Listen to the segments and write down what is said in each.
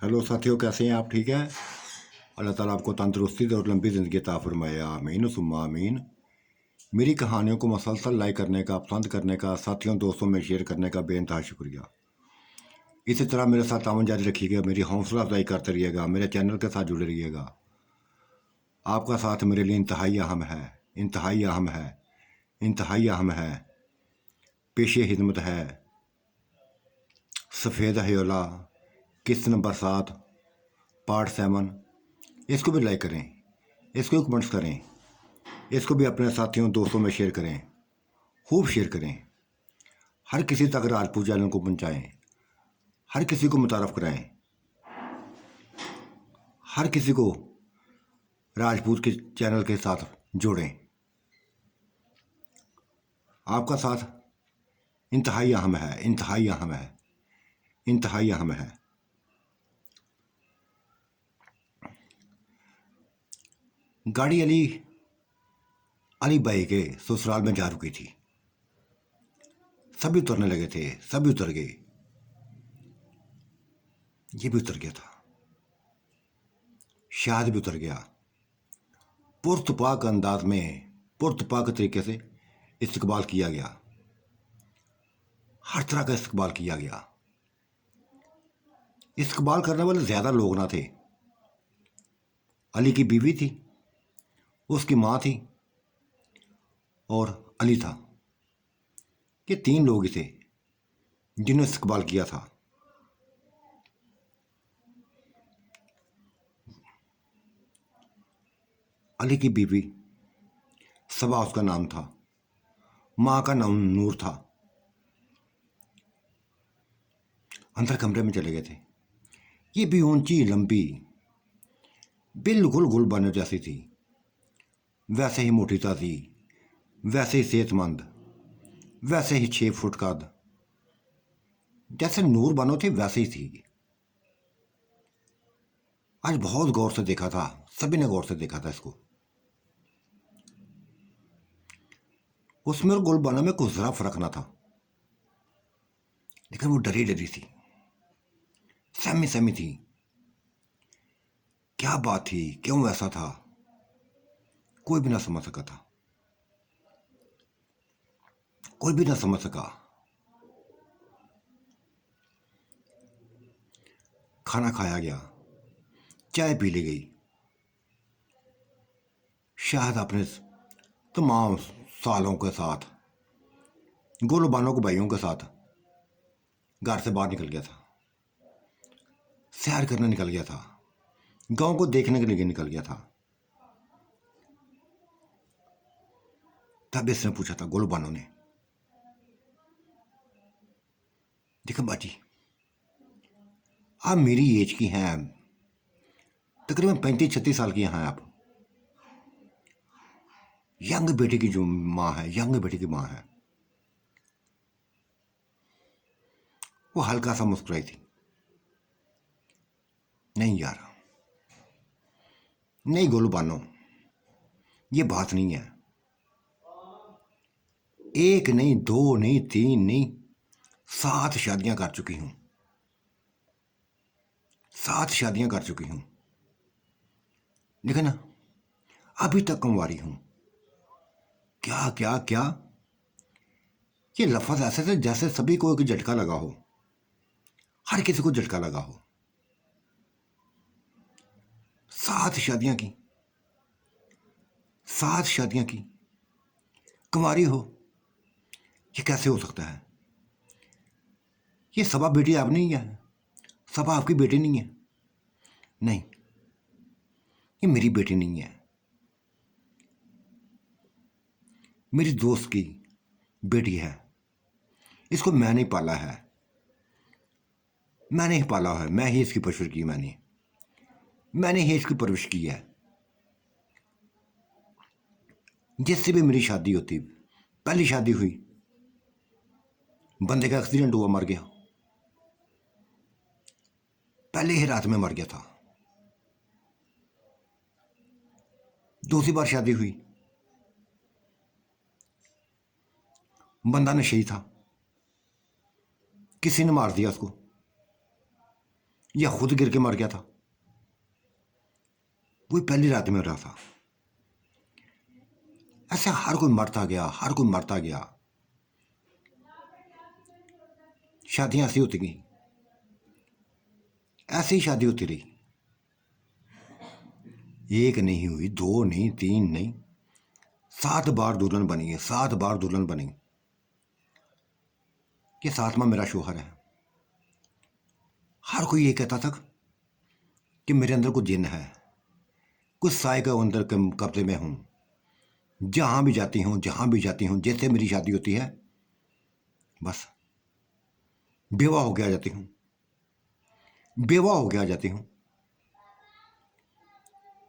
Hello साथियों, कैसे हैं आप? ठीक है। अल्लाह ताला आपको तंदुरुस्ती और लंबी ज़िंदगी अता फरमाए, आमीन सुम्मा आमीन। मेरी कहानियों को मसलसल लाइक करने का, पसंद करने का, साथियों दोस्तों में शेयर करने का बेइंतहा शुक्रिया। इसी तरह मेरे साथ तावन जारी रखिएगा, मेरी हौसला अफजाई करते रहिएगा, मेरे चैनल के साथ जुड़े रहिएगा। आपका साथ मेरे लिए इंतहाई अहम है, इंतहाई अहम है, इंतहाई अहम है। पेशे खिदमत है सफ़ेद हयोला, किस्त नंबर 7, पार्ट 7। इसको भी लाइक करें, इसको भी कमेंट्स करें, इसको भी अपने साथियों दोस्तों में शेयर करें, खूब शेयर करें। हर किसी तक राजपूत चैनल को पहुंचाएं, हर किसी को मुतारफ़ कराएं, हर किसी को राजपूत के चैनल के साथ जोड़ें। आपका साथ इंतहाई अहम है, इंतहाई अहम है, इंतहाई अहम है। गाड़ी अली अली भाई के ससुराल में जा रुकी थी। सभी उतरने लगे थे, सभी उतर गए, ये भी उतर गया था, शायद भी उतर गया। पुरतपाक अंदाज में, पुरतपाक तरीके से इस्तकबाल किया गया, हर तरह का इस्तकबाल किया गया। इस्तकबाल करने वाले ज़्यादा लोग ना थे। अली की बीवी थी, उसकी माँ थी और अली था। ये 3 लोग ही थे जिन्होंने इस्तकबाल किया था। अली की बीवी सबा उसका नाम था, माँ का नाम नूर था। अंदर कमरे में चले गए थे। ये भी ऊंची लंबी, बिल्कुल गुलबानो जैसी थी, वैसे ही मोटी ताज़ी, वैसे ही सेहतमंद, वैसे ही 6 फुट कद। जैसे नूर बानो थे वैसे ही थी। आज बहुत गौर से देखा था, सभी ने गौर से देखा था इसको। उसमें और गुलबानो में कुछ ज़रा फर्क ना था, लेकिन वो डरी डरी थी, सहमी सहमी थी। क्या बात थी, क्यों ऐसा था, कोई भी ना समझ सका था, कोई भी ना समझ सका। खाना खाया गया, चाय पी ली गई। शायद अपने तमाम सालों के साथ, गुलबानों के भाइयों के साथ घर से बाहर निकल गया था, सैर करने निकल गया था, गांव को देखने के लिए निकल गया था। तब इसने पूछा था, गुलबानों ने, देखो बाजी, आप मेरी एज की हैं, तकरीबन 35-36 साल की हैं आप। यंग बेटे की जो माँ है, यंग बेटे की माँ है। वो हल्का सा मुस्कुराई थी। नहीं यार, नहीं गुलबानो, ये बात नहीं है। एक नहीं, 2 नहीं, 3 नहीं, 7 शादियां कर चुकी हूं, 7 शादियां कर चुकी हूं, लेकिन अभी तक कुंवारी हूं। क्या क्या क्या, ये लफ्ज ऐसे थे जैसे सभी को एक झटका लगा हो, हर किसी को झटका लगा हो। 7 शादियां की, 7 शादियां की, कुंवारी हो, ये कैसे हो सकता है? ये सबा बेटी आप नहीं है, सबा आपकी बेटी नहीं है, नहीं, ये मेरी बेटी नहीं है, मेरी दोस्त की बेटी है। इसको मैंने पाला है, मैंने ही पाला है, मैं ही इसकी परवरिश की, मैंने ही इसकी परवरिश की है। जिससे भी मेरी शादी होती, पहली शादी हुई, बंदे का एक्सीडेंट हुआ, मर गया, पहले ही रात में मर गया था। दूसरी बार शादी हुई, बंदा नशेड़ी था, किसी ने मार दिया उसको, या खुद गिर के मर गया था। वही पहली रात में रहा था। ऐसे हर कोई मरता गया, हर कोई मरता गया। शादियां ऐसी होती गई, ऐसी ही शादी होती रही। एक नहीं हुई, दो नहीं, तीन नहीं, 7 बार दुल्हन बनी है, 7 बार दुल्हन बनी। ये 7वां मेरा शोहर है। हर कोई ये कहता था कि मेरे अंदर कुछ जिन है, कुछ साय का अंदर कब्जे में हूं। जहां भी जाती हूं, जहां भी जाती हूं, जैसे मेरी शादी होती है बस बेवा हो के आ जाती हूं, बेवा हो के आ जाती हूं।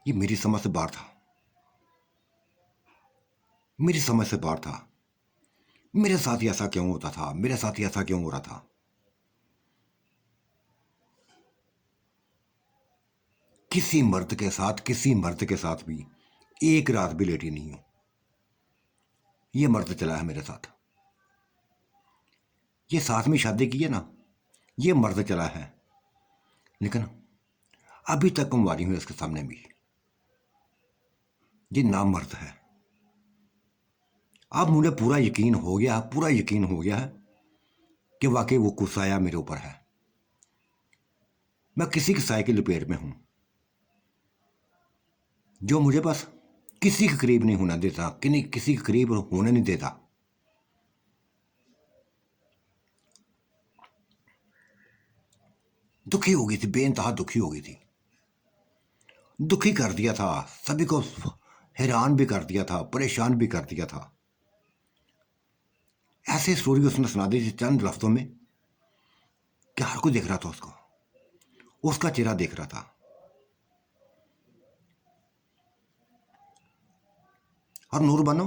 ये मेरी समझ से बाहर था, मेरी समझ से बाहर था। मेरे साथ ही ऐसा क्यों होता था, मेरे साथ ही ऐसा क्यों हो रहा था। किसी मर्द के साथ, किसी मर्द के साथ भी एक रात भी लेटी नहीं हूं। ये मर्द चला है मेरे साथ। ये साथ में शादी की है ना, ये मर्द चला है। लेकिन अभी तक कुंवारी हूं इसके सामने भी। ये नाम मर्द है। अब मुझे पूरा यकीन हो गया, पूरा यकीन हो गया है कि वाकई वो गुस्साया मेरे ऊपर है। मैं किसी की साय की लपेट में हूं, जो मुझे बस किसी के करीब नहीं होना देता, किसी के करीब होने नहीं देता। दुखी हो गई थी, बेइंतहा दुखी हो गई थी। दुखी कर दिया था, सभी को हैरान भी कर दिया था, परेशान भी कर दिया था। ऐसे स्टोरी उसने सुना दी थी चंद लफ्जों में कि हर कोई देख रहा था उसको, उसका चेहरा देख रहा था। और नूर बनो,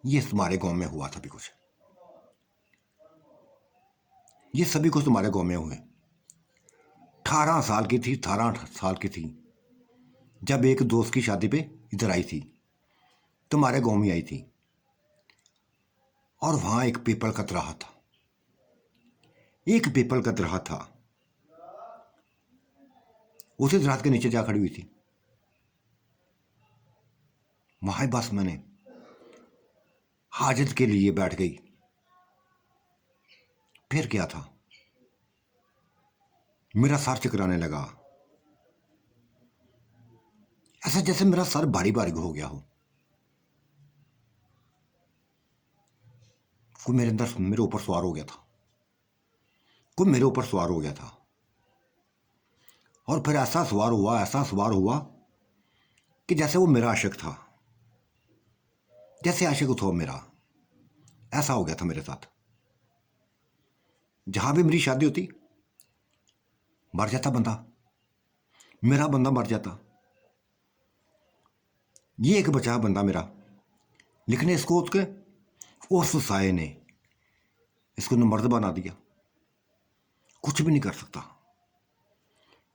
ये तुम्हारे गांव में हुआ सभी कुछ, ये सभी कुछ तुम्हारे गांव में हुए। 18 साल की थी, 18 साल की थी जब एक दोस्त की शादी पे इधर आई थी, तुम्हारे गांव में आई थी। और वहां एक पीपल का दरख्त था, एक पीपल का दरख्त था। उसी दरख्त के नीचे जा खड़ी हुई थी। वहां बस मैंने हाजत के लिए बैठ गई। फिर क्या था, मेरा सर चकराने लगा, ऐसा जैसे मेरा सर भारी भारी हो गया हो। कोई मेरे अंदर, मेरे ऊपर सवार हो गया था, कोई मेरे ऊपर सवार हो गया था। और फिर ऐसा सवार हुआ, ऐसा सवार हुआ कि जैसे वो मेरा आशिक था, जैसे आशिक था मेरा। ऐसा हो गया था मेरे साथ। जहां भी मेरी शादी होती मर जाता बंदा, मेरा बंदा मर जाता। ये एक बचा बंदा मेरा, लेकिन इसको उसके उस साये ने इसको मर्द बना दिया। कुछ भी नहीं कर सकता,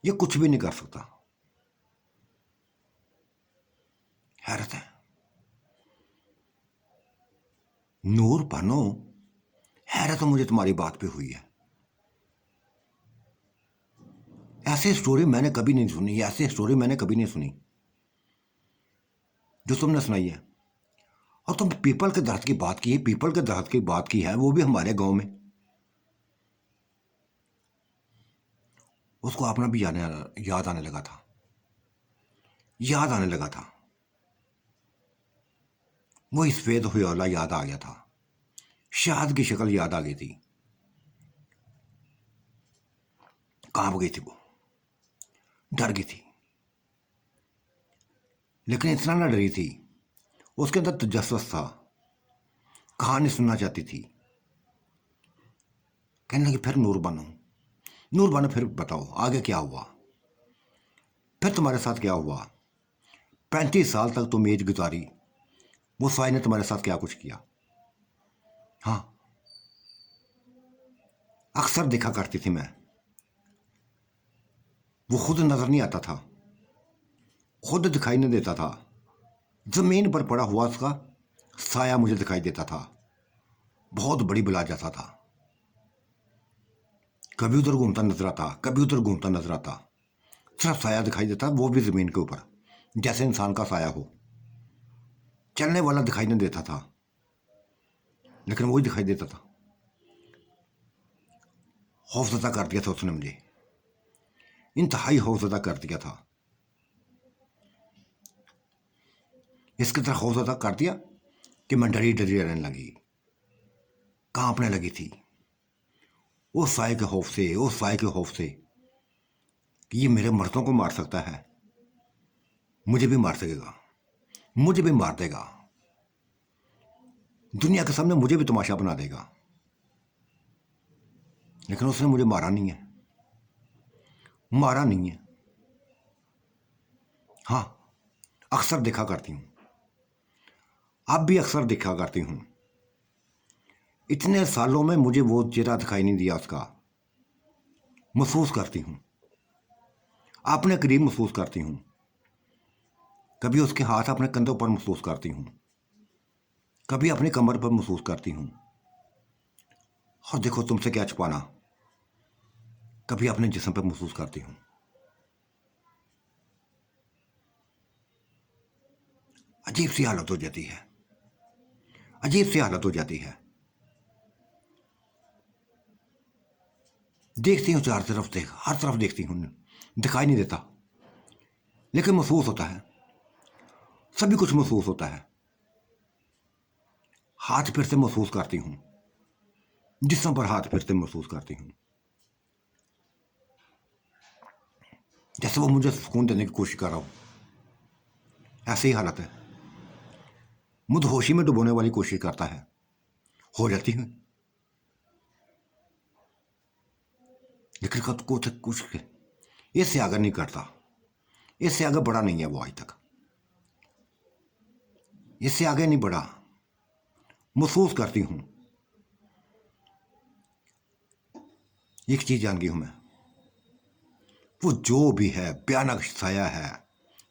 ये कुछ भी नहीं कर सकता। हैरत है। नूर बनो, हैरत तो मुझे तुम्हारी बात पे हुई है। ऐसी स्टोरी मैंने कभी नहीं सुनी, ऐसी स्टोरी मैंने कभी नहीं सुनी जो तुमने सुनाई है। और तुम पीपल के दरख्त की बात की है, पीपल के दरख्त की बात की है, वो भी हमारे गांव में। उसको अपना भी याद आने लगा था, याद आने लगा था। वो सफेद हुआ याद आ गया था, शाद की शक्ल याद आ गई थी। कांप गई थी वो, डर गई थी। लेकिन इतना ना डरी थी, उसके अंदर तजस्सुस था, कहानी सुनना चाहती थी। कहने लगी फिर नूर बनो, नूर बनो, फिर बताओ आगे क्या हुआ, फिर तुम्हारे साथ क्या हुआ। 35 साल तक तुम एज गुजारी, वो साई ने तुम्हारे साथ क्या कुछ किया। हाँ, अक्सर देखा करती थी मैं, वो खुद नजर नहीं आता था, खुद दिखाई नहीं देता था। जमीन पर पड़ा हुआ उसका साया मुझे दिखाई देता था, बहुत बड़ी बला जैसा था। कभी उधर घूमता नजर आता, कभी उधर घूमता नजर आता। सिर्फ साया दिखाई देता, वो भी जमीन के ऊपर, जैसे इंसान का साया हो। चलने वाला दिखाई नहीं देता था, लेकिन वही दिखाई देता था। खौफजदा कर दिया था उसने मुझे, इंतहाई खौफजदा कर दिया था। इसकी तरह खौफजदा कर दिया कि मैं डरी डरी रहने लगी, कांपने लगी थी उस साए के खौफ से, उस साए के खौफ से कि ये मेरे मर्दों को मार सकता है, मुझे भी मार सकेगा, मुझे भी मार देगा, दुनिया के सामने मुझे भी तमाशा बना देगा। लेकिन उसने मुझे मारा नहीं है, मारा नहीं है। हाँ, अक्सर देखा करती हूँ, अब भी अक्सर देखा करती हूँ। इतने सालों में मुझे वो चेहरा दिखाई नहीं दिया उसका। महसूस करती हूँ, अपने करीब महसूस करती हूँ, कभी उसके हाथ अपने कंधों पर महसूस करती हूँ, कभी अपनी कमर पर महसूस करती हूँ। और देखो तुमसे क्या छुपाना, कभी अपने जिस्म पर महसूस करती हूँ। अजीब सी हालत हो जाती है, अजीब सी हालत हो जाती है। देखती हूँ चार तरफ, देख हर तरफ देखती हूँ, दिखाई नहीं देता, लेकिन महसूस होता है, सभी कुछ महसूस होता है। हाथ फिर से महसूस करती हूँ, जिस्म पर हाथ फिर से महसूस करती हूँ, जैसे वो मुझे सुकून देने की कोशिश कर रहा हूँ। ऐसी ही हालत है, मुदहोशी में डुबोने वाली कोशिश करता है, हो जाती है, लेकिन कब कुछ इससे आगे नहीं करता, इससे आगे बढ़ा नहीं है वो आज तक, इससे आगे नहीं बढ़ा। महसूस करती हूँ, एक चीज जान गई हूं मैं, वो जो भी है भयानक साया है,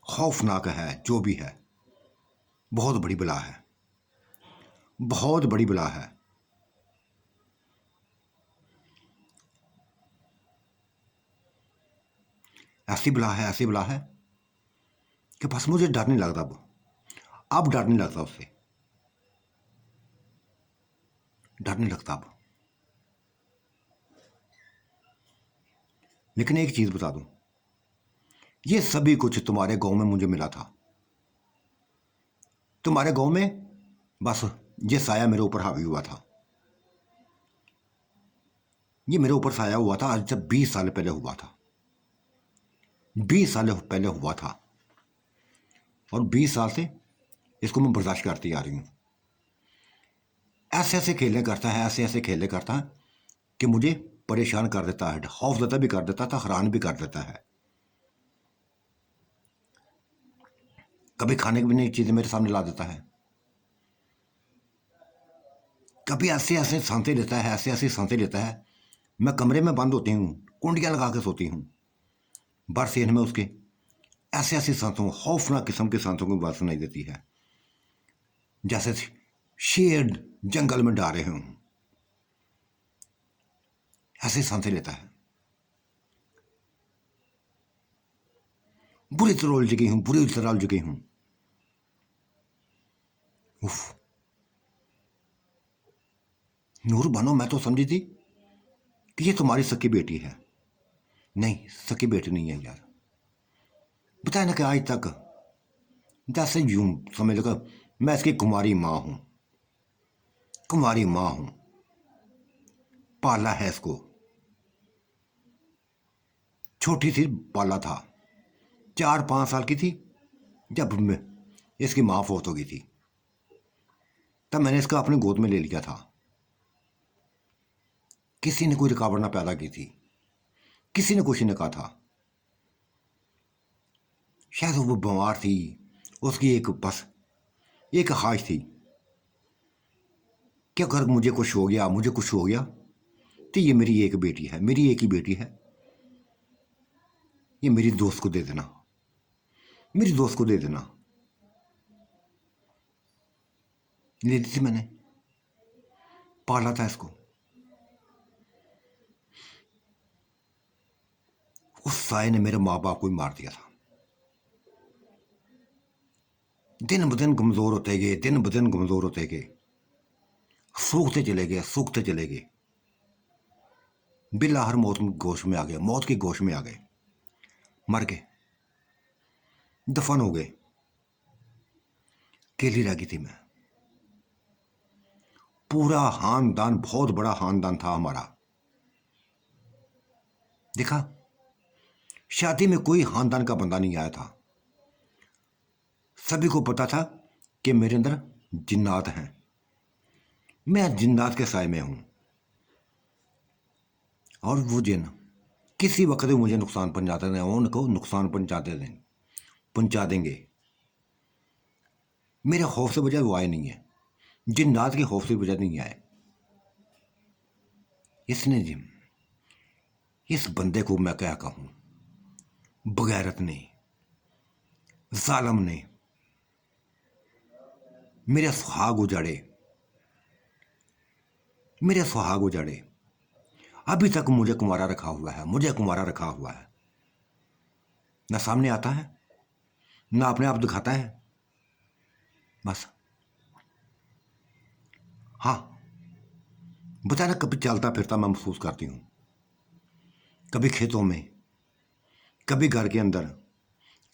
खौफनाक है, जो भी है, बहुत बड़ी बला है, बहुत बड़ी बला है। ऐसी बला है, ऐसी बला है कि बस मुझे डर नहीं लगता, अब डर नहीं लगता उससे, डर नहीं लगता अब। लेकिन एक चीज बता दूं, ये सभी कुछ तुम्हारे गांव में मुझे मिला था, तुम्हारे गांव में बस ये साया मेरे ऊपर हावी हुआ था, ये मेरे ऊपर साया हुआ था आज जब 20 साल पहले हुआ था, 20 साल पहले हुआ था, और 20 साल से इसको मैं बर्दाश्त करती आ रही हूं। ऐसे ऐसे खेलने करता है, ऐसे ऐसे खेलने करता है कि मुझे परेशान कर देता है, खौफजदा भी कर देता था, हैरान भी कर देता है। कभी खाने की भी नई चीजें मेरे सामने ला देता है, कभी ऐसे ऐसे सांसें लेता है, ऐसे ऐसे सांसें लेता है, मैं कमरे में बंद होती हूँ, कुंडियां लगा के सोती हूँ, बरसेन में उसके ऐसे ऐसी सांसों, खौफनाक किस्म की सांसों की बात सुनाई देती है, जैसे शेर जंगल में डा रहे हों, ऐसे सांसें लेता है। बुरी तरह उलझ गई हूं, बुरी तरह उलझ गई हूं। उफ, नूर बनो, मैं तो समझी थी कि ये तुम्हारी सकी बेटी है। नहीं, सकी बेटी नहीं है यार, बताया ना कि आज तक जैसे यूं समझ लो, मैं इसकी कुमारी माँ हूं, कुमारी माँ हूं, पाला है इसको, छोटी सी पाला था, 4-5 साल की थी जब इसकी माँ फौत हो गई थी, तब मैंने इसका अपने गोद में ले लिया था। किसी ने कोई रुकावट ना पैदा की थी, किसी ने कुछ नहीं कहा था, शायद वो बीमार थी, उसकी एक बस एक ख्वाहिश थी कि अगर मुझे कुछ हो गया, मुझे कुछ हो गया तो ये मेरी एक बेटी है, मेरी एक ही बेटी है, ये मेरी दोस्त को दे देना, मेरी दोस्त को दे देना। ले दी थी मैंने, पाला था इसको। साए ने मेरे माँ बाप को भी मार दिया था। दिन ब दिन कमज़ोर होते गए, दिन ब दिन कमज़ोर होते गए, सूखते चले गए, सूखते चले गए। बिल्ला मौत की गोश में आ गए, मौत की गोश में आ गए, मर गए, दफन हो गए। अकेली रह गई थी मैं। पूरा खानदान, बहुत बड़ा खानदान था हमारा। देखा, शादी में कोई खानदान का बंदा नहीं आया था। सभी को पता था कि मेरे अंदर जिन्नात हैं, मैं जिन्नात के साए में हूं। और वो जिन किसी वक्त भी मुझे नुकसान पहुंचाते हैं, उनको नुकसान पहुंचा देंगे। मेरे खौफ से वजह वो आए नहीं है, जिन्नात के खौफ से वजह नहीं आए। इसने जिम इस बंदे को मैं क्या कहूं, बगैरत ने, जालम ने मेरे सुहाग उजाड़े, मेरे सुहाग उजाड़े। अभी तक मुझे कुंवारा रखा हुआ है, मुझे कुंवारा रखा हुआ है। ना सामने आता है, ना अपने आप दिखाता है। बस हाँ, बेचारा कभी चलता फिरता मैं महसूस करती हूँ, कभी खेतों में, कभी घर के अंदर,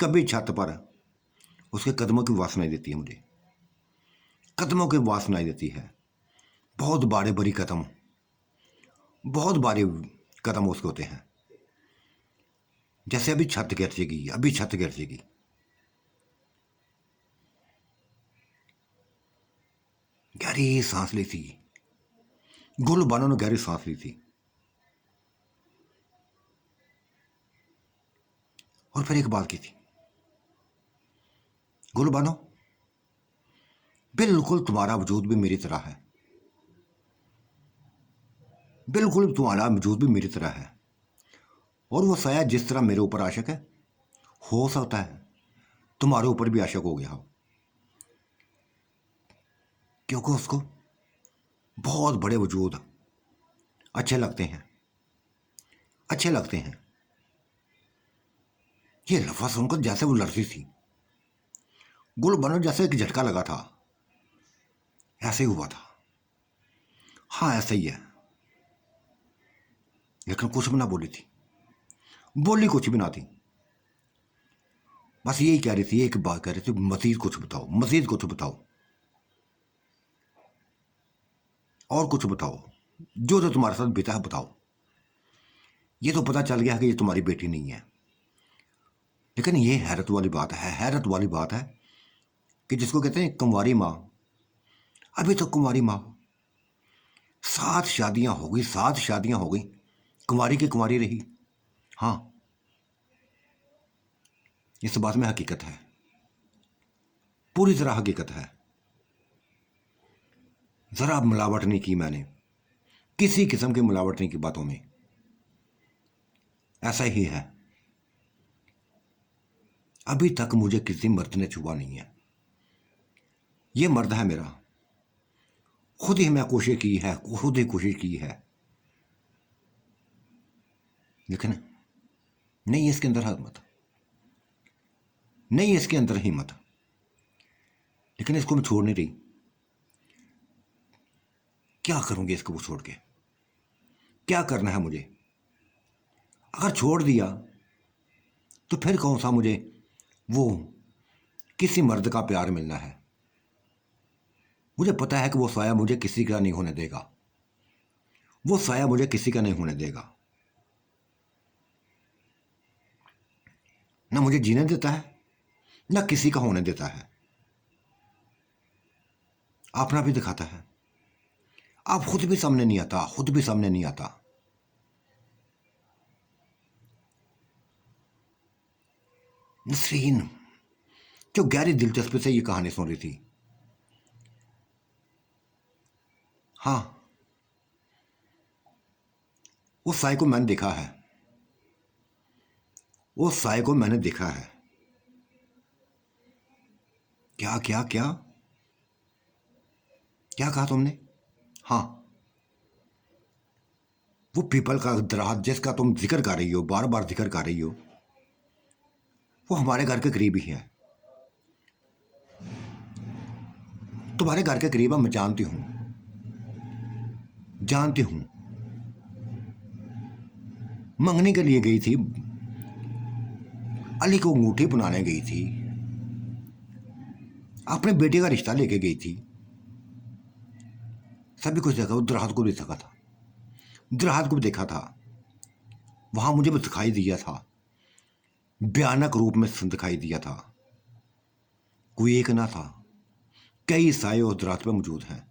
कभी छत पर। उसके कदमों की आवाज़ सुनाई देती है मुझे, कदमों की आवाज़ सुनाई देती है। बहुत बड़े बड़ी कदम, बहुत बड़े कदम उसके होते हैं, जैसे अभी छत गिर जाएगी, अभी छत गिर जाएगी। गहरी सांस ली थी, गुलबानों ने गहरी सांस ली थी। और फिर एक बात की थी, गुलबानो, बिल्कुल तुम्हारा वजूद भी मेरी तरह है, बिल्कुल तुम्हारा वजूद भी मेरी तरह है। और वो साया जिस तरह मेरे ऊपर आशिक है, हो सकता है तुम्हारे ऊपर भी आशिक हो गया हो, क्योंकि उसको बहुत बड़े वजूद अच्छे लगते हैं, अच्छे लगते हैं। ये लफा सुनकर जैसे वो लड़ती थी, गुलबानो जैसे एक झटका लगा था, ऐसे ही हुआ था। हाँ ऐसे ही है, लेकिन कुछ भी ना बोली थी, बोली कुछ भी ना थी। बस यही कह रही थी, एक बात कह रही थी, मजीद कुछ बताओ, मजीद कुछ बताओ, और कुछ बताओ, जो जो तुम्हारे साथ बीता है बताओ। ये तो पता चल गया है कि ये तुम्हारी बेटी नहीं है, लेकिन ये हैरत वाली बात है, हैरत वाली बात है कि जिसको कहते हैं कुंवारी माँ, अभी तो कुंवारी माँ, 7 शादियां हो गई, 7 शादियां हो गई, कुंवारी की कुंवारी रही। हाँ, इस बात में हकीकत है, पूरी तरह हकीकत है। जरा मिलावट नहीं की मैंने, किसी किस्म की मिलावट नहीं की बातों में, ऐसा ही है। अभी तक मुझे किसी मर्द ने छुआ नहीं है, ये मर्द है मेरा, खुद ही मैं कोशिश की है, खुद ही कोशिश की है, लेकिन नहीं इसके अंदर हिम्मत, नहीं इसके अंदर हिम्मत, लेकिन इसको मैं छोड़ नहीं रही। क्या करूंगी इसको वो छोड़ के, क्या करना है मुझे? अगर छोड़ दिया तो फिर कौन सा मुझे वो किसी मर्द का प्यार मिलना है? मुझे पता है कि वो साया मुझे किसी का नहीं होने देगा, वो साया मुझे किसी का नहीं होने देगा। ना मुझे जीने देता है, ना किसी का होने देता है, अपना भी दिखाता है। आप खुद भी सामने नहीं आता, खुद भी सामने नहीं आता। नसरीन जो गहरी दिलचस्पी से ये कहानी सुन रही थी, हाँ, उस साय को मैंने देखा है, उस साय को मैंने देखा है। क्या क्या क्या क्या कहा तुमने? हाँ, वो पीपल का दरख्त जिसका तुम जिक्र कर रही हो, बार बार जिक्र कर रही हो, वो हमारे घर के करीब ही है। तुम्हारे घर के करीब है, मैं जानती हूँ, जानती हूँ। मंगनी के लिए गई थी, अली को अंगूठी बनाने गई थी, अपने बेटे का रिश्ता लेके गई थी। सभी कुछ देखा, उधर हाथ को भी देखा था, उधर हाथ को भी देखा था। वहां मुझे भी दिखाई दिया था, भयानक रूप में दिखाई दिया था। कोई एक ना था, कई साये उस रात पे मौजूद हैं,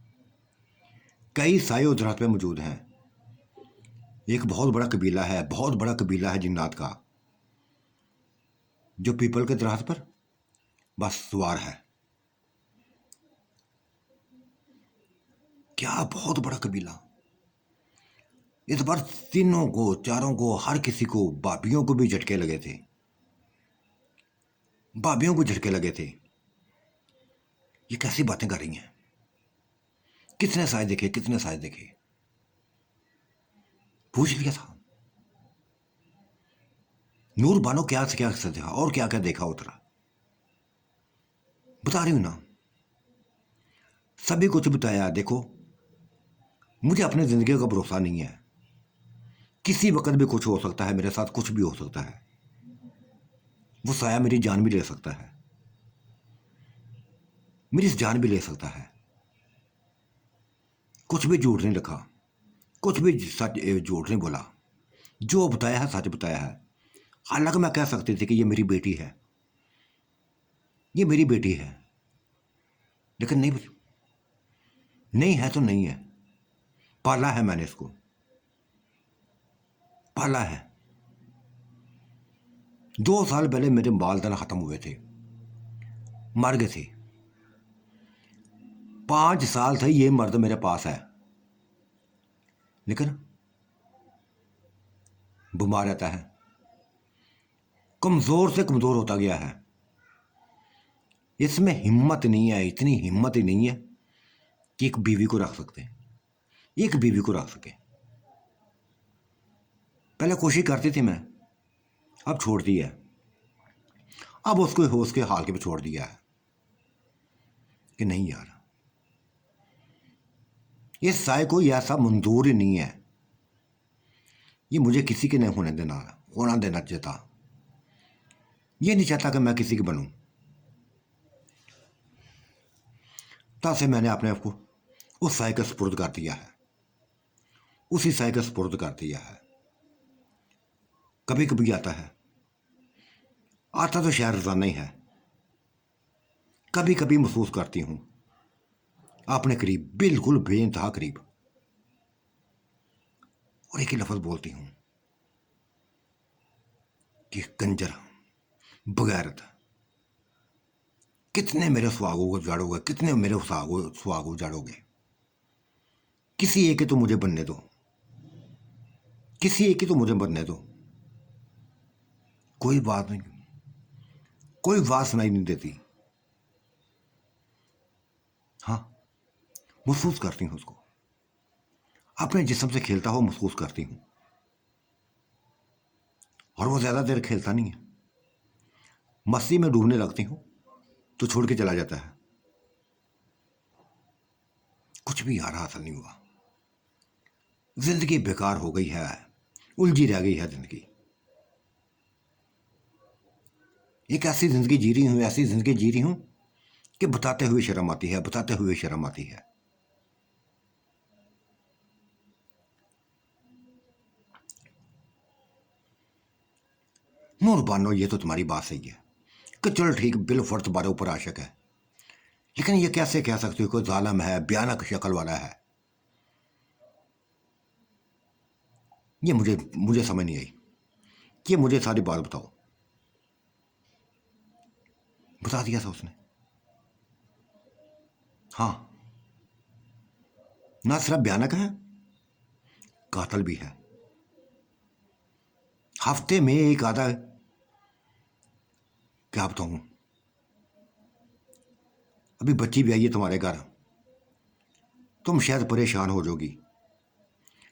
कई साये उस रात पे मौजूद हैं। एक बहुत बड़ा कबीला है, बहुत बड़ा कबीला है जिन्नात का, जो पीपल के दराज पर बस सवार है। क्या बहुत बड़ा कबीला। इस बार तीनों को, चारों को, हर किसी को, भाभीियों को भी झटके लगे थे, भाभीियों को झटके लगे थे। ये कैसी बातें कर रही हैं? कितने साए देखे, कितने साए देखे? पूछ लिया था नूर बानो क्या से क्या देखा और क्या क्या देखा उतरा। बता रही हूं ना, सभी कुछ बताया। देखो, मुझे अपनी जिंदगी का भरोसा नहीं है, किसी वक्त भी कुछ हो सकता है, मेरे साथ कुछ भी हो सकता है। वो साया मेरी जान भी ले सकता है, मेरी जान भी ले सकता है। कुछ भी झूठ नहीं रखा, कुछ भी सच झूठ नहीं बोला, जो बताया है सच बताया है। हालांकि मैं कह सकती थी कि ये मेरी बेटी है, ये मेरी बेटी है, लेकिन नहीं, नहीं है तो नहीं है। पाला है मैंने इसको, पाला है। 2 साल पहले मेरे वालिदैन खत्म हुए थे, मर गए थे। 5 साल से ये मर्द मेरे पास है, लेकिन बीमार रहता है, कमजोर से कमजोर होता गया है। इसमें हिम्मत नहीं है, इतनी हिम्मत ही नहीं है कि एक बीवी को रख सकते हैं, एक बीवी को रख सके। पहले कोशिश करती थी मैं, अब छोड़ दी है। अब उसको होश के हाल के पे छोड़ दिया है कि नहीं यार, ये साय को ऐसा मंजूर ही नहीं है, ये मुझे किसी के नहीं होना देना चाहता। ये नहीं चाहता कि मैं किसी की बनूं। तब से मैंने अपने आप को उस साय के सुपुर्द कर दिया है, उसी साय के सुपुर्द कर दिया है। कभी कभी आता है, आता तो शायद रोजाना ही है। कभी कभी महसूस करती हूं अपने करीब, बिल्कुल बेइंतहा करीब, और एक ही लफ्ज बोलती हूं कि कंजर, बगैरत, कितने मेरे सुहागों को उजाड़ोगे, कितने मेरे सुहागों उजाड़ोगे। किसी एक ही तो मुझे बनने दो, किसी एक ही तो मुझे बनने दो। कोई बात नहीं, कोई बात सुनाई नहीं देती। हाँ, महसूस करती हूं उसको, अपने जिस्म से खेलता हुआ महसूस करती हूं। और वो ज्यादा देर खेलता नहीं है, मस्ती में डूबने लगती हूं तो छोड़ के चला जाता है। कुछ भी यार हासिल नहीं हुआ, जिंदगी बेकार हो गई है, उलझी रह गई है जिंदगी। एक ऐसी जिंदगी जी रही हूं, ऐसी जिंदगी जी रही हूं कि बताते हुए शर्म आती है, बताते हुए शर्म आती है। नूर बानो, ये तो तुम्हारी बात सही है कि चलो ठीक, बिल फर्ज तुम्हारे ऊपर आशक है, लेकिन ये कैसे कह सकते हो कोई जालिम है, भयानक शक्ल वाला है? ये मुझे मुझे समझ नहीं आई कि मुझे सारी बात बताओ। बता दिया था उसने। हाँ, ना सिर्फ भयानक है, कातल भी है। हफ्ते में एक आधा, क्या बताऊं, अभी बच्ची भी आई है तुम्हारे घर, तुम शायद परेशान हो जाओगी,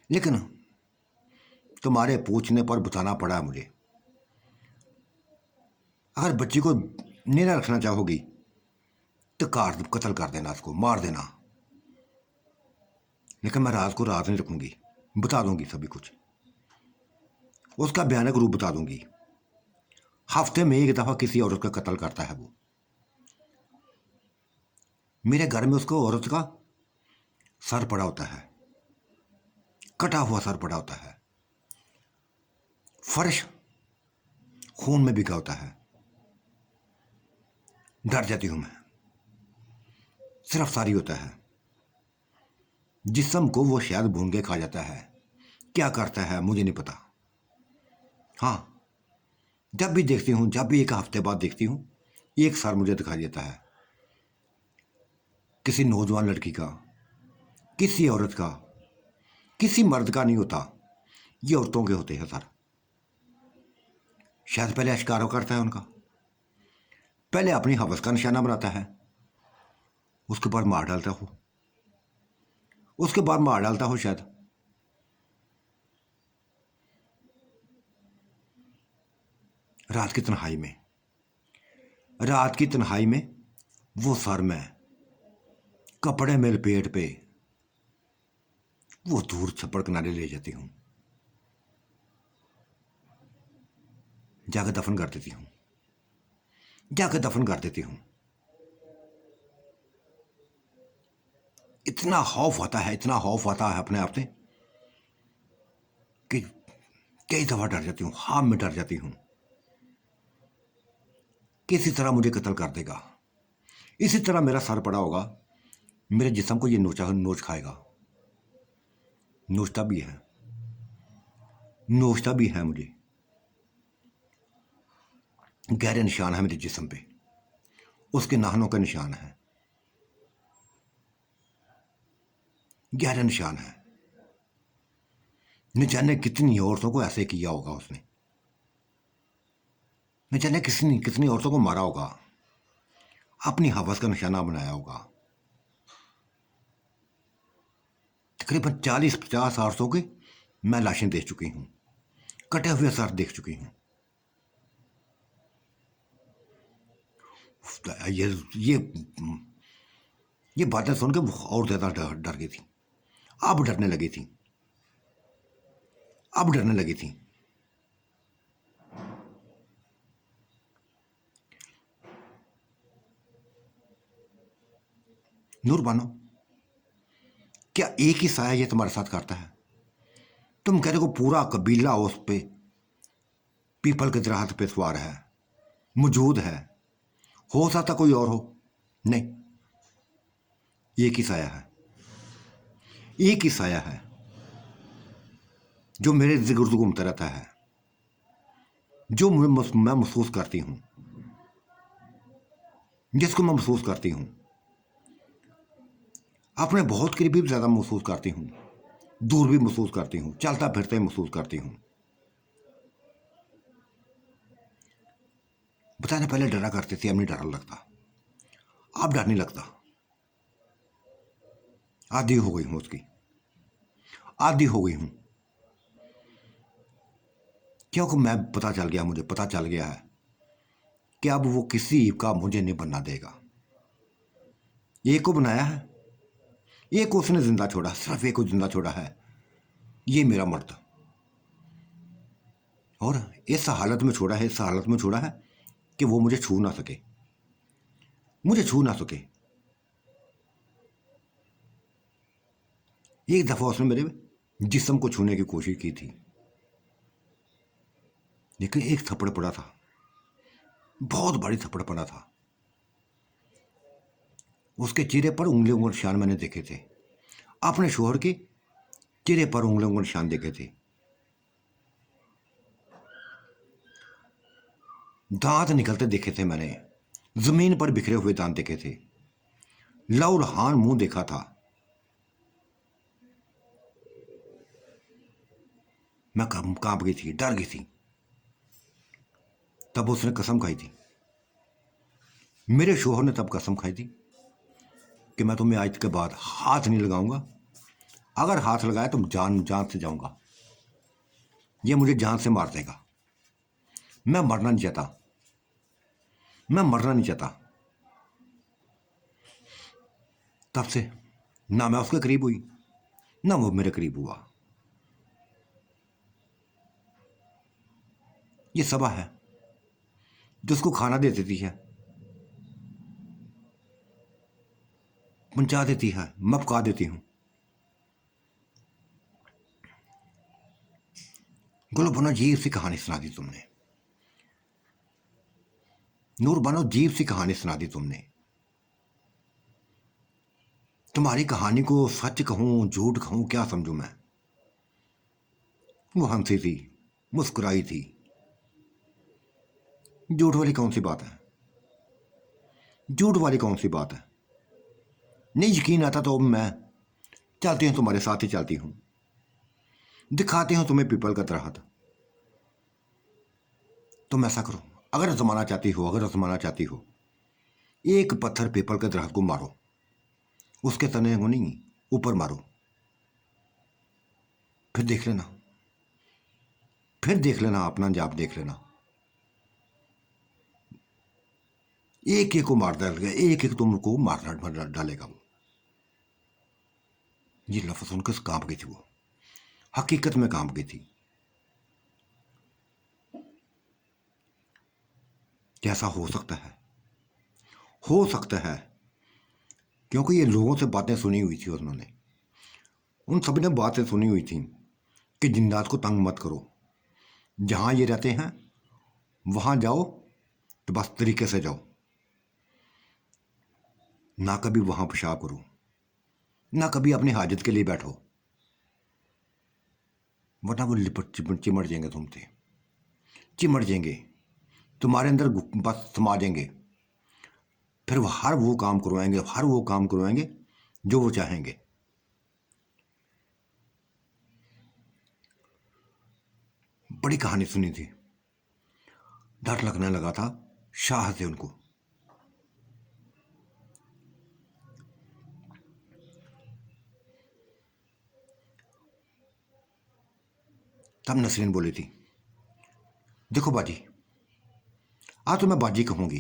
लेकिन तुम्हारे पूछने पर बताना पड़ा मुझे। अगर बच्ची को नहीं ना रखना चाहोगी तो काट कत्ल कर देना, उसको मार देना, लेकिन मैं राज को राज नहीं रखूंगी, बता दूंगी सभी कुछ, उसका भयानक रूप बता दूंगी। हफ्ते में एक दफा किसी औरत का कत्ल करता है वो। मेरे घर में उसको औरत का सर पड़ा होता है, कटा हुआ सर पड़ा होता है, फर्श खून में भिगा होता है। डर जाती हूं मैं, सिर्फ सारी होता है। जिस्म को वो शायद भून के खा जाता है, क्या करता है मुझे नहीं पता। हाँ, जब भी देखती हूं, जब भी एक हफ्ते बाद देखती हूं, एक सर मुझे दिखाई देता है, किसी नौजवान लड़की का, किसी औरत का, किसी मर्द का नहीं होता, ये औरतों के होते हैं सर। शायद पहले अश्कारो करता है उनका, पहले अपनी हवस का निशाना बनाता है, उसके बाद मार डालता हो, उसके बाद मार डालता हो शायद। रात की तन्हाई में, रात की तन्हाई में वो सर में कपड़े में लपेट पे वो दूर छप्पड़ किनारे ले जाती हूं, जाकर दफन कर देती हूं, जाकर दफन कर देती हूं। इतना खौफ आता है, इतना खौफ आता है अपने आप से कि कई दफा डर जाती हूं, हाँ मैं डर जाती हूं किसी तरह मुझे कत्ल कर देगा, इसी तरह मेरा सर पड़ा होगा, मेरे जिस्म को ये नोच खाएगा। नोचता भी है, नोचता भी है मुझे। गहरे निशान है मेरे जिस्म पे, उसके नाखूनों का निशान है, गहरे निशान है। न जाने कितनी औरतों को ऐसे किया होगा उसने, न जाने कितनी औरतों को मारा होगा, अपनी हवस का निशाना बनाया होगा। तकरीबन 40-50 औरतों की मैं लाशें देख चुकी हूं, कटे हुए सर देख चुकी हूं। ये ये ये बातें सुन के और ज्यादा डर गई थी, अब डरने लगी थी, अब डरने लगी थी। नूर बानो, क्या एक ही साया ये तुम्हारे साथ करता है? तुम कह रहे हो पूरा कबीला उस पे पीपल के दरख्त पे सवार है, मौजूद है, हो सकता कोई और हो, नहीं, एक ही साया है, एक ही साया है जो मेरे इर्द गिर्द घूमता रहता है, जो मैं महसूस करती हूं, जिसको मैं महसूस करती हूं, अपने बहुत करीबी भी ज्यादा महसूस करती हूं, दूर भी महसूस करती हूं, चलता फिरते महसूस करती हूं। बताने पहले डरा करती थी, अब नहीं डर लगता, अब डर नहीं लगता, आदी हो गई हूं उसकी, आदी हो गई हूं, क्योंकि मैं मुझे पता चल गया है कि अब वो किसी का मुझे नहीं बनना देगा। एक को बनाया है, एक को उसने जिंदा छोड़ा, सिर्फ एक को जिंदा छोड़ा है, ये मेरा मर्द, और इस हालत में छोड़ा है, इस हालत में छोड़ा है कि वो मुझे छू ना सके, मुझे छू ना सके। एक दफा उसने मेरे जिस्म को छूने की कोशिश की थी, लेकिन एक थप्पड़ पड़ा था, बहुत बड़ी थप्पड़ पड़ा था। उसके चेहरे पर उंगलियों के निशान मैंने देखे थे, अपने शोहर के चेहरे पर उंगलियों के निशान देखे थे, दांत निकलते देखे थे मैंने, जमीन पर बिखरे हुए दांत देखे थे, लौलहान मुंह देखा था। मैं कांप गई थी, डर गई थी। तब उसने कसम खाई थी, मेरे शोहर ने तब कसम खाई थी कि मैं तुम्हें आज के बाद हाथ नहीं लगाऊंगा, अगर हाथ लगाया तो जान से जाऊंगा, ये मुझे जान से मार देगा, मैं मरना नहीं चाहता, मैं मरना नहीं चाहता। तब से ना मैं उसके करीब हुई ना वो मेरे करीब हुआ। ये सबा है जो उसको खाना दे देती है, पहुंचा देती है, मैं पका देती हूँ। गुल बनो अजीब सी कहानी सुना दी तुमने, नूर बनो अजीब सी कहानी सुना दी तुमने। तुम्हारी कहानी को सच कहूं झूठ कहूं क्या समझूं मैं। वो हंसी थी, मुस्कुराई थी। झूठ वाली कौन सी बात है, झूठ वाली कौन सी बात है। नहीं यकीन आता तो मैं चलती हूँ, तुम्हारे साथ ही चलती हूँ, दिखाती हूँ तुम्हें पीपल का दरख्त। तुम ऐसा करो, अगर जमाना चाहती हो, अगर जमाना चाहती हो, एक पत्थर पीपल के दरख्त को मारो, उसके तने को नहीं ऊपर मारो, फिर देख लेना, फिर देख लेना, अपना अंजाम देख लेना। एक एक को मार डालेगा, एक एक तुमको मार डालेगा वो। ये लफ्ज सुनकर कांप गई थी वो, हकीकत में कांप गई थी। कैसा हो सकता है, हो सकता है, क्योंकि ये लोगों से बातें सुनी हुई थी उन्होंने, उन सब ने बातें सुनी हुई थी कि जिन्नात को तंग मत करो, जहां ये रहते हैं वहां जाओ तो बस तरीके से जाओ, ना कभी वहां पेशाब करो, ना कभी अपनी हाजत के लिए बैठो, वरना वो लिपट चिमट जाएंगे तुमसे, चिमट जाएंगे तुम्हारे अंदर, बस समा जाएंगे। फिर वो हर वो काम करवाएंगे, हर वो काम करवाएंगे जो वो चाहेंगे। बड़ी कहानी सुनी थी, डर लगने लगा था शाह से उनको। तब नसरीन बोली थी, देखो बाजी, आज तो मैं बाजी कहूंगी,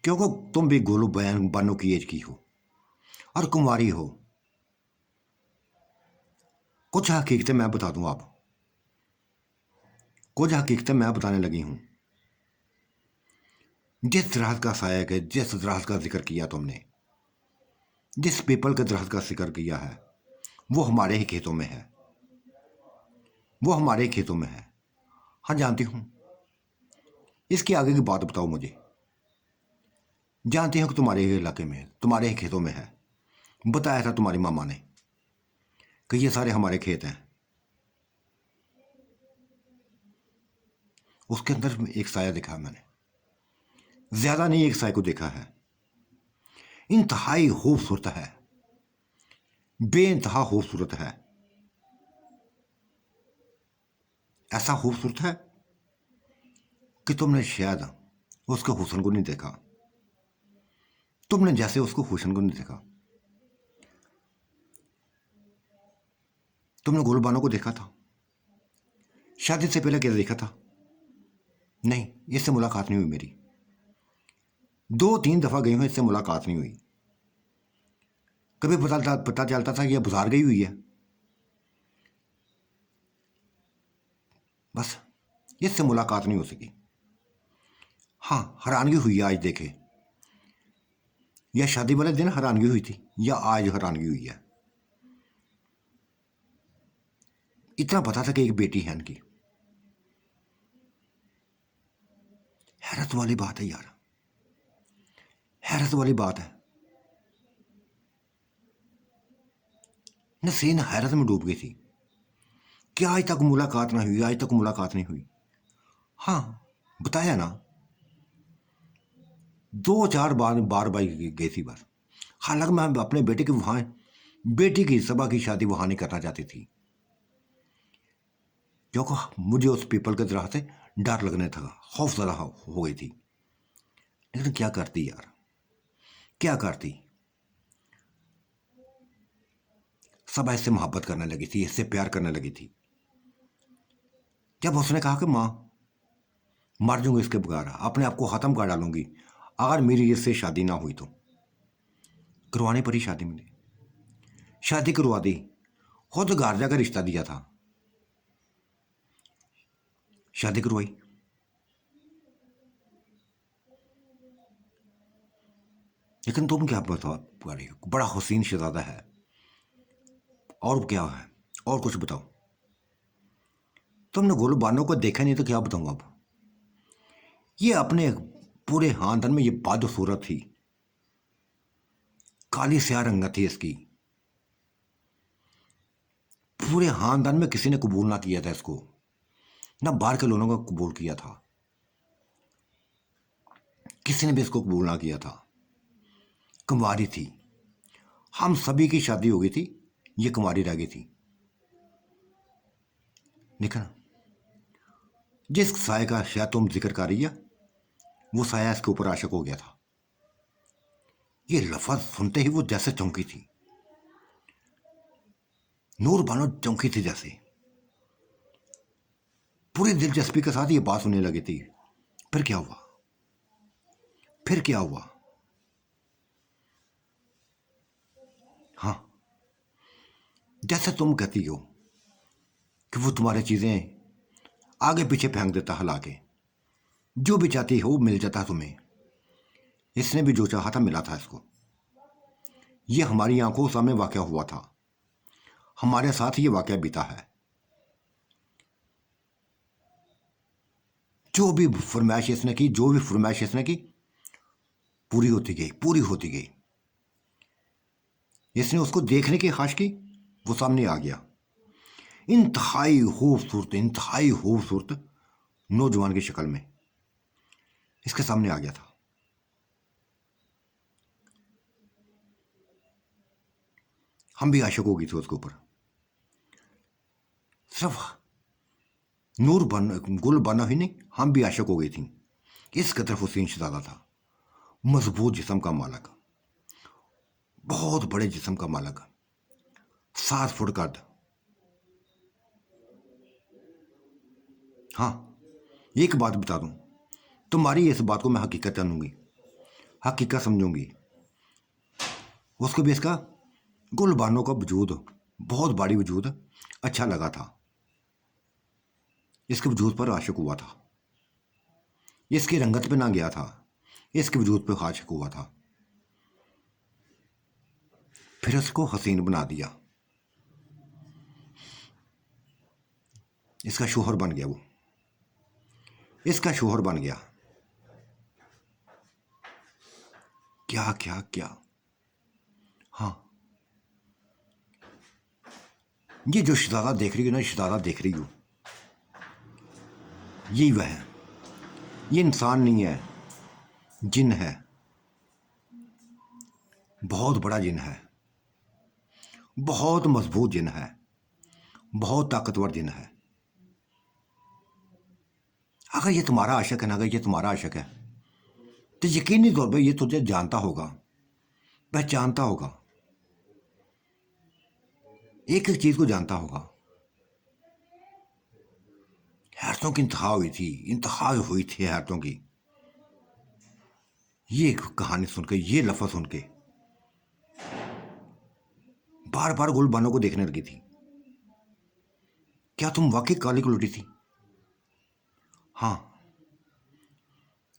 क्योंकि तुम भी गोलू बयान बानो की एज की हो और कुंवारी हो। कुछ हकीकतें मैं बता दूं, आप कुछ हकीकतें मैं बताने लगी हूं। जिस दरख्त का साया के, जिस दरख्त का जिक्र किया तुमने, जिस पीपल के दरख्त का जिक्र किया है, वो हमारे ही खेतों में है, वो हमारे ही खेतों में है। हाँ जानती हूं, इसकी आगे की बात बताओ मुझे। जानती हूं कि तुम्हारे ही इलाके में, तुम्हारे ही खेतों में है, बताया था तुम्हारी मामा ने कि ये सारे हमारे खेत हैं। उसके अंदर एक साया देखा मैंने, ज्यादा नहीं, एक साय को देखा है, इंतहाई खूबसूरत है, बेइंतहा खूबसूरत है। ऐसा खूबसूरत है कि तुमने शायद उसके हुस्न को नहीं देखा, तुमने जैसे उसको हुस्न को नहीं देखा। तुमने गुलबानो को देखा था, शादी से पहले क्या देखा था? नहीं, इससे मुलाकात नहीं हुई मेरी, 2-3 दफा गई हूं, इससे मुलाकात नहीं हुई। कभी पता चलता था ये बाजार गई हुई है, बस इससे मुलाकात नहीं हो सकी। हाँ, हैरानगी हुई आज देखे, या शादी वाले दिन हैरानगी हुई थी या आज हैरानगी हुई है। इतना पता था कि एक बेटी है इनकी। हैरत वाली बात है यार, हैरत वाली बात है। नसीन हैरत में डूब गई थी कि आज तक मुलाकात ना हुई, आज तक मुलाकात नहीं हुई। हाँ बताया ना, 2-4 बार गई थी बस। हालांकि मैं अपने बेटे के वहां, बेटी की सबा की शादी वहां नहीं करना चाहती थी, क्योंकि मुझे उस पीपल के दरख्त से डर लगने था, खौफ ज़्यादा हो गई थी। लेकिन क्या करती यार, क्या करती। सब इससे मोहब्बत करने लगी थी, इससे प्यार करने लगी थी। जब उसने कहा कि माँ मर जाऊंगी इसके बगैर, अपने आप को ख़त्म कर डालूंगी अगर मेरी इससे शादी ना हुई तो। करवानी पड़ी शादी, मैंने शादी करवा दी, खुद घर जाकर रिश्ता दिया था, शादी करवाई। लेकिन तुम क्या बताओ, बड़ा हुसैन शहजादा है, और क्या है, और कुछ बताओ। तुमने गुलबानों को देखा नहीं तो क्या बताऊं अब। ये अपने पूरे खानदान में ये बदसूरत थी, काली स्याह रंगत थी इसकी, पूरे खानदान में किसी ने कबूल ना किया था इसको, ना बाहर के लोगों ने कबूल किया था, किसी ने भी इसको कबूल ना किया था। कुंवारी थी, हम सभी की शादी हो गई थी, ये कुंवारी रह गई थी। देखा, जिस साय का शायद तुम जिक्र कर रही है, वो साया इसके ऊपर आशिक हो गया था। ये लफ्ज सुनते ही वो जैसे चौंकी थी, नूर बानो चौंकी थी जैसे, पूरी दिलचस्पी के साथ ये बात सुनने लगी थी। फिर क्या हुआ, फिर क्या हुआ? हाँ, जैसे तुम कहती हो कि वो तुम्हारी चीजें आगे पीछे फेंक देता हिला के, जो भी चाहती हो मिल जाता तुम्हें। इसने भी जो चाहा था मिला था इसको। ये हमारी आंखों सामने वाकया हुआ था, हमारे साथ ये वाकया बीता है। जो भी फरमाइश इसने की, जो भी फरमाइश इसने की, पूरी होती गई, पूरी होती गई। इसने उसको देखने की ख्वाहिश की, वो सामने आ गया, इंतहाई खूबसूरत नौजवान की शक्ल में इसके सामने आ गया था। हम भी आशिक हो गई थी उसके ऊपर। सिर्फ गुल बना ही नहीं, हम भी आशिक हो गई थी। इस कदर हुसैन शहजादा था, मजबूत जिस्म का मालिक, बहुत बड़े जिस्म का मालिक, 7 फुट कद। हाँ, एक बात बता दूं, तुम्हारी इस बात को मैं हकीकत जानूंगी, हकीकत समझूंगी। उसको भी इसका गुलबानों का वजूद, बहुत बड़ी वजूद अच्छा लगा था, इसके वजूद पर आशिक हुआ था, इसकी रंगत पे ना गया था, इसके वजूद पे आशिक हुआ था। फिर उसको हसीन बना दिया, इसका शोहर बन गया, वो इसका शोहर बन गया। क्या क्या क्या। हाँ, ये जो शहजादा देख रही हो ना, शहजादा देख रही हो, यही वह है। ये इंसान नहीं है, जिन है, बहुत बड़ा जिन है, बहुत मजबूत जिन है, बहुत ताकतवर जिन है। अगर ये तुम्हारा आशिक है ना, अगर ये तुम्हारा आशिक है तो यकीनी तौर पर ये तुझे जानता होगा, पहचानता होगा, एक एक चीज को जानता होगा। हैरतों की इंतहा हुई थी, इंतहा हुई थी हैरतों की, ये कहानी सुन के, ये लफ्ज सुन के बार बार गुलबानों को देखने लगी थी। क्या तुम वाकई काली कुलटी थी? हाँ,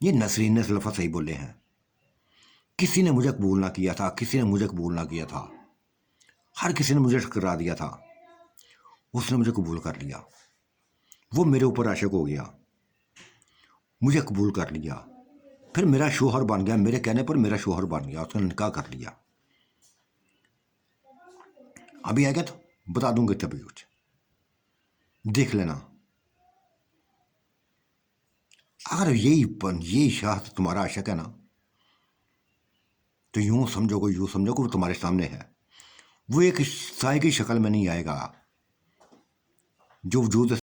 ये नसरीन ने लफ्ज सही बोले हैं। किसी ने मुझे कबूल ना किया था, किसी ने मुझे कबूल ना किया था, हर किसी ने मुझे ठुकरा दिया था, उसने मुझे कबूल कर लिया। वो मेरे ऊपर आशिक हो गया, मुझे कबूल कर लिया, फिर मेरा शोहर बन गया, मेरे कहने पर मेरा शोहर बन गया, उसने निकाह कर लिया। अभी आएगा तो बता दूंगा, तभी कुछ देख लेना। अगर यही शख्स तुम्हारा आशिक है ना, तो यूं समझोगे, वो तुम्हारे सामने है। वो एक साय की शक्ल में नहीं आएगा, जो वजूद